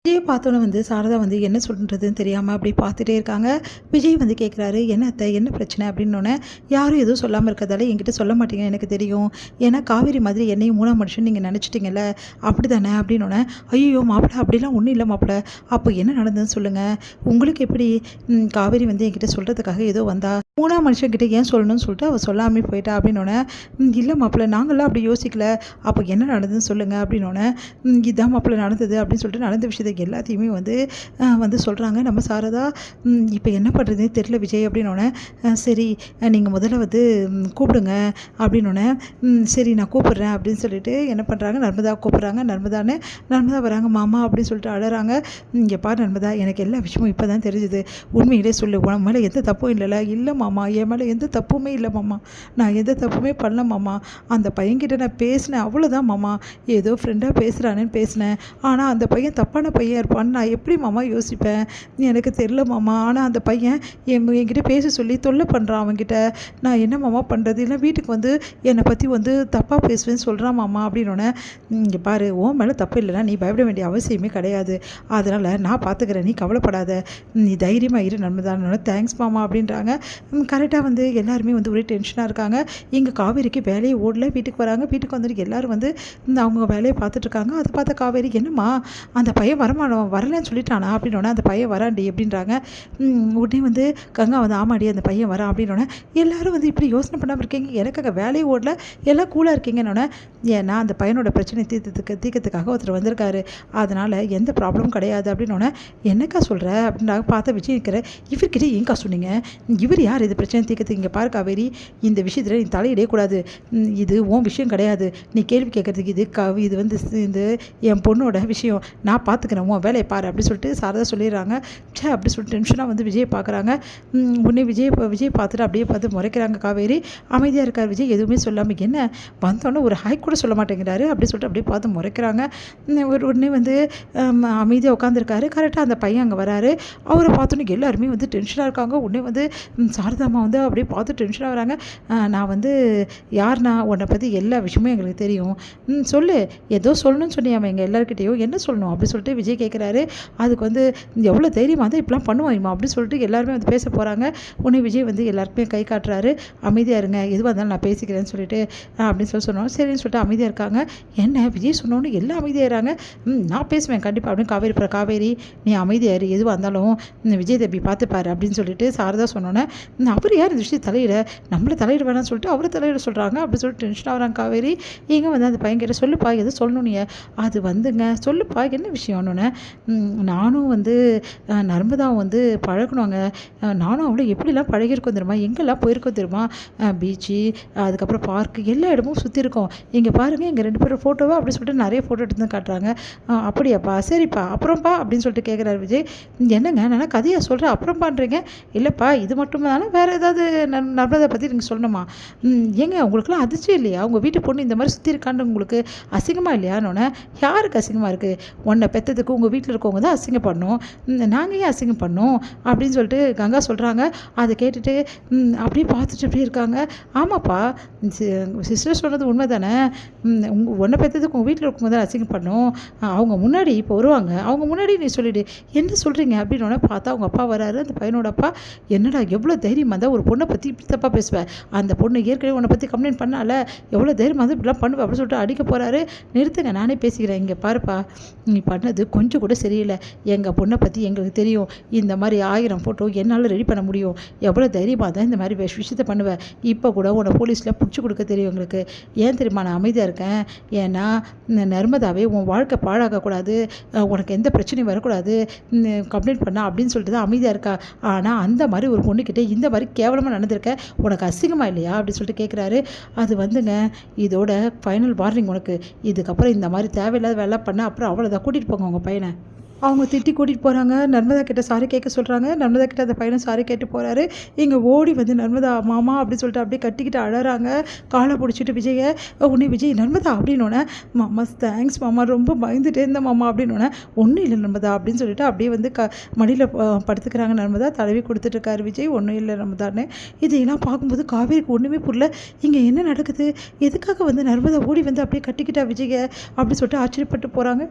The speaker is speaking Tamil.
விஜயை பார்த்தோன்னே சாரதா என்ன சொல்கிறதுன்னு தெரியாமல் அப்படி பார்த்துட்டே இருக்காங்க. விஜய் கேட்குறாரு, "என்ன அத்தை, என்ன பிரச்சனை?" அப்படின்னோடனே, "யாரும் எதுவும் சொல்லாமல் இருக்கிறதால என்கிட்ட சொல்ல மாட்டீங்க, எனக்கு தெரியும். ஏன்னா காவேரி மாதிரி என்னையும் மூணாம் மனுஷன் நீங்கள் நினச்சிட்டிங்கல்ல, அப்படி தானே?" அப்படின்னோடனே, "ஐயோ மாப்பிள்ள, அப்படிலாம் ஒன்றும் இல்லை மாப்பிள்ள. அப்போ என்ன நடந்ததுன்னு சொல்லுங்கள். உங்களுக்கு எப்படி காவேரி என்கிட்ட சொல்கிறதுக்காக ஏதோ வந்தா, மூணாம் மனுஷன்கிட்ட ஏன் சொல்லணும்னு சொல்லிட்டு அவள் சொல்லாமல் போயிட்டா." அப்படின்னோடனே, "இல்லை மாப்பிள்ள, நாங்களாம் அப்படி யோசிக்கல. அப்போ என்ன நடந்ததுன்னு சொல்லுங்கள்." அப்படின்னோடனே, "இதான் மாப்பிள்ள நடந்தது." அப்படின்னு சொல்லிட்டு நடந்த விஷயத்தை எல்லாத்தையுமே சொல்கிறாங்க நம்ம சாரதா. இப்போ என்ன பண்ணுறதுன்னு தெரியல விஜய் அப்படின்னோடனே, "சரி நீங்கள் முதல்ல கூப்பிடுங்க." அப்படின்னோடனே, "சரி நான் கூப்பிட்றேன்." அப்படின்னு சொல்லிட்டு என்ன பண்ணுறாங்க, நர்மதா கூப்பிட்றாங்க. நர்மதா வராங்க. "மாமா" அப்படின்னு சொல்லிட்டு அழறாங்க. "இங்கே பாரு நர்மதா, எனக்கு எல்லா விஷயமும் இப்போ தான் தெரிஞ்சுது. உண்மையிலே சொல்லு, உன் மேலே எந்த தப்பும் இல்லைல்ல?" "இல்லை மாமா, என் மேலே எந்த தப்புமே இல்லை மாமா. நான் எந்த தப்புமே பண்ணல மாமா. அந்த பையன்கிட்ட நான் பேசினேன், அவ்வளோதான் மாமா. ஏதோ ஃப்ரெண்டாக பேசுகிறானேன்னு பேசினேன். ஆனால் அந்த பையன் தப்பான பையன் இருப்பான்னு நான் எப்படி மாமா யோசிப்பேன்? எனக்கு தெரில மாமா. ஆனால் அந்த பையன் என்கிட்ட பேச சொல்லி தொல்லை பண்ணுறான். அவன்கிட்ட நான் என்ன மாமா பண்ணுறது? இல்லை வீட்டுக்கு என்னை பற்றி தப்பாக பேசுவேன்னு சொல்கிறான் மாமா." அப்படின்னோடனே, "இங்கே பாரு, உன் மேலே தப்பு இல்லைன்னா நீ பயப்பட வேண்டிய அவசியமே கிடையாது. அதனால் நான் பார்த்துக்கிறேன், நீ கவலைப்படாத. நீ தைரியமாக இரு நர்மதான்னு." "தேங்க்ஸ் மாமா." அப்படின்றாங்க. கரெக்டாக எல்லாருமே ஒரே டென்ஷனாக இருக்காங்க. இங்கே காவேரிக்கு வேலையை ஓடல. வீட்டுக்கு வராங்க. வீட்டுக்கு வந்துட்டு எல்லோரும் அவங்க வேலையை பார்த்துட்ருக்காங்க. அதை பார்த்த காவேரி, "என்னம்மா அந்த பையன் வரலன்னு சொல்லிட்டானா?" அப்படின்னோடனே, "அந்த பையன் வரான்டி." அப்படின்றாங்க. உடனே கங்கா "ஆமாடி, அந்த பையன் வரான்." அப்படின்னோடனே, "எல்லோரும் இப்படி யோசனை பண்ணாமல் இருக்கீங்க, எனக்கு அங்கே வேலையை ஓடல, எல்லாம் கூலாக இருக்கீங்கன்னொன்னே, "ஏன்னா அந்த பையனோட பிரச்சனை தீர்க்கறதுக்காக ஒருத்தர் வந்திருக்காரு, அதனால் எந்த ப்ராப்ளமும் கிடையாது." அப்படின்னோடனே, "என்னக்கா சொல்கிற?" அப்படின்றாங்க. பார்த்தா விஜய் இருக்கிற, "இவர்கிட்ட ஏங்கா சொன்னீங்க? இவர் யார் இது பிரச்சனை தீர்க்கறதுக்கு? இங்கே பாரு காவேரி, இந்த விஷயத்தில் நீ தலையிடக்கூடாது. இது உன் விஷயம் கிடையாது. நீ கேள்வி கேட்குறதுக்கு இது என் பொண்ணோட விஷயம். நான் பார்த்துக்கிறேன், உன் வேலையை பாரு." அப்படி சொல்லிட்டு சாரதா சொல்லிடுறாங்க. அப்படி சொல்லிட்டு டென்ஷனாக விஜயை பார்க்குறாங்க. உடனே விஜய் பார்த்துட்டு அப்படியே பார்த்து முறைக்கிறாங்க காவேரி. அமைதியாக இருக்கார் விஜய், எதுவுமே சொல்லாமல். என்ன வந்தோடனே ஒரு ஹாய் கூட சொல்ல மாட்டேங்கிறாரு அப்படி சொல்லிட்டு அப்படியே பார்த்து முறைக்கிறாங்க. உடனே அமைதியாக உட்காந்துருக்காரு. கரெக்டாக அந்த பையன் அங்கே வராரு. அவரை பார்த்தோன்னே எல்லாருமே டென்ஷனாக இருக்காங்க. உடனே சாரதாம்மா அப்படியே பார்த்து டென்ஷனாக வராங்க. "நான் யார்னா, உன்னை பற்றி எல்லா விஷயமும் எங்களுக்கு தெரியும். சொல்லு, ஏதோ சொல்லணும்னு சொன்னியாமல் எங்கள் எல்லாருக்கிட்டையும், என்ன சொல்லணும்?" அப்படி சொல்லிட்டு விஜய் கேட்குறாரு. அதுக்கு எவ்வளோ தைரியமாக தான் இப்படிலாம் பண்ணுவாயுமா அப்படின்னு சொல்லிட்டு எல்லாருமே பேச போகிறாங்க. உடனே விஜய் எல்லாருக்குமே கை காட்டுறாரு. "அமைதியாக இருங்க, எதுவாக இருந்தாலும் நான் பேசிக்கிறேன்னு சொல்லிட்டு." அப்படின்னு சொன்னோம். சரின்னு சொல்லிட்டு அமைதியாக இருக்காங்க. என்ன விஜய் சொன்னோன்னு எல்லாம் அமைதியாகிறாங்க. "நான் பேசுவேன் கண்டிப்பாக." அப்படின்னு காவேரி, "நீ அமைதியாக இரு, எதுவாக இருந்தாலும் விஜய் தம்பி பார்த்துப்பாரு." அப்படின்னு சொல்லிட்டு சாரதா சொன்னோன்னே, "அவர் யார் இந்த விஷயம் தலையிட? நம்மளை தலையிட வேணாம்னு சொல்லிட்டு அவரை தலையிட சொல்கிறாங்க." அப்படின்னு சொல்லிட்டு டென்ஷன் ஆகிறாங்க காவேரி. "எங்கே அந்த பையன்கிட்ட சொல்லுப்பா, எதுவும் சொல்லணும் நீ." "அது சொல்லுப்பா, என்ன விஷயம்னு." "நானும் நர்மதாவும் பழகணுங்க. நானும் அவளை எப்படிலாம் பழகியிருக்கோம் தெரியுமா? எங்கெல்லாம் போயிருக்கோம் தெரியுமா? பீச்சு, அதுக்கப்புறம் பார்க்கு, எல்லா இடமும் சுற்றிருக்கோம். இங்கே பாருங்கள், எங்கள் 2 பேரும் ஃபோட்டோவா?" அப்படி சொல்லிட்டு நிறைய ஃபோட்டோ எடுத்து காட்டுறாங்க. "அப்படியாப்பா, சரிப்பா, அப்புறம்ப்பா?" அப்படின்னு சொல்லிட்டு கேட்குறாரு விஜய். "என்னங்க நான் கதையாக சொல்கிறேன், அப்புறம் பண்ணுறீங்க?" "இல்லைப்பா, இது மட்டும் தானே, வேறு ஏதாவது நர்மதா பற்றி நீங்கள் சொல்லணுமா?" "ஏங்க உங்களுக்குலாம் அதிர்ச்சி இல்லையா? உங்கள் வீட்டு பொண்ணு இந்த மாதிரி சுற்றி இருக்கான்னு உங்களுக்கு அசிங்கமாக இல்லையான்னு?" "யாருக்கு அசிங்கமாக இருக்குது? உன்னை பெற்றதுக்கு உங்கள் வீட்டில் இருக்கவங்க தான் அசிங்கம் பண்ணோம். நாங்கள் ஏன் அசிங்கம் பண்ணோம்?" அப்படின்னு சொல்லிட்டு கங்கா சொல்கிறாங்க. அதை கேட்டுட்டு அப்படியே பார்த்துட்டு அப்படியே இருக்காங்க. "ஆமாப்பா, சிஸ்டர் சொன்னது உண்மை தானே. உன்னை பெற்றதுக்கு உங்கள் வீட்டில் இருக்கவங்க தான் அசிங்கம் பண்ணோம். அவங்க முன்னாடி இப்போ வருவாங்க, அவங்க முன்னாடி நீ சொல்லிவிடு." "என்ன சொல்கிறீங்க?" அப்படின்னு பார்த்தா அவங்க அப்பா வராரு. அந்த பையனோட அப்பா. "என்னடா எவ்வளோ தைரியமாக இருந்தால் ஒரு பொண்ணை பற்றி இப்படி தப்பாக பேசுவேன்? அந்த பொண்ணு ஏற்கனவே உன்னை பற்றி கம்ப்ளைண்ட் பண்ணால, எவ்வளோ தைரியமாக இருந்தால் இப்படிலாம் பண்ணுவேன்?" அப்படின்னு சொல்லிட்டு அடிக்க போகிறாரு. "நிறுத்துங்க, நானே பேசிக்கிறேன். இங்கே பாருப்பா, நீ பண்ணது கொஞ்சம் கூட சரியில்லை. எங்கள் பொண்ணை பற்றி எங்களுக்கு தெரியும். இந்த மாதிரி 1000 ஃபோட்டோ என்னால் ரெடி பண்ண முடியும். எவ்வளோ தைரியமாக தான் இந்த மாதிரி விஷயத்தை பண்ணுவேன். இப்போ கூட உன்னை போலீஸில் பிடிச்சி கொடுக்க தெரியும் எங்களுக்கு. ஏன் தெரியுமா நான் அமைதியாக இருக்கேன்? ஏன்னா நர்மதாவே உன் வாழ்க்கை பாழாகக்கூடாது, உனக்கு எந்த பிரச்சனையும் வரக்கூடாது, கம்ப்ளைண்ட் பண்ணா அப்படின்னு சொல்லிட்டு தான் அமைதியாக இருக்கா. ஆனால் அந்த மாதிரி ஒரு பொண்ணுக்கிட்டே இந்த மாதிரி கேவலமாக நடந்திருக்க, உனக்கு அசிங்கமாக இல்லையா?" அப்படி சொல்லிட்டு கேட்குறாரு. "அது இதோட ஃபைனல் வார்னிங் உனக்கு. இதுக்கப்புறம் இந்த மாதிரி தேவையில்லாத வேலை பண்ண அப்புறம் அவ்வளோதான், கூட்டிகிட்டு போங்க உங்கள் பையனை." அவங்க திட்டி கூட்டிகிட்டு போகிறாங்க. நர்மதா கிட்ட சாரி கேட்க சொல்கிறாங்க. நர்மதா கிட்ட அந்த பையனை சாரி கேட்டு போகிறாரு. இங்கே ஓடி நர்மதா மாமா அப்படின்னு சொல்லிட்டு அப்படியே கட்டிக்கிட்டு அழறாங்க. காலை பிடிச்சிட்டு விஜயை. உடனே விஜய், "நர்மதா" அப்படின்னோடனே, "மாமா தேங்க்ஸ் மாமா, ரொம்ப பயந்துட்டே இருந்தேன் மாமா." அப்படின்னோடனே, "ஒன்றும் இல்லை நர்மதா" அப்படின்னு சொல்லிட்டு அப்படியே மடியில் படுத்துக்கிறாங்க நர்மதா. தடவி கொடுத்துட்ருக்காரு விஜய். "ஒன்றும் இல்லை நர்மதான்னு." இதையெல்லாம் பார்க்கும்போது காவேரிக்கு ஒன்றுமே புரியல. இங்கே என்ன நடக்குது? எதுக்காக நர்மதா ஓடி அப்படியே கட்டிக்கிட்டா விஜயை? அப்படி சொல்லிட்டு ஆச்சரியப்பட்டு போகிறாங்க.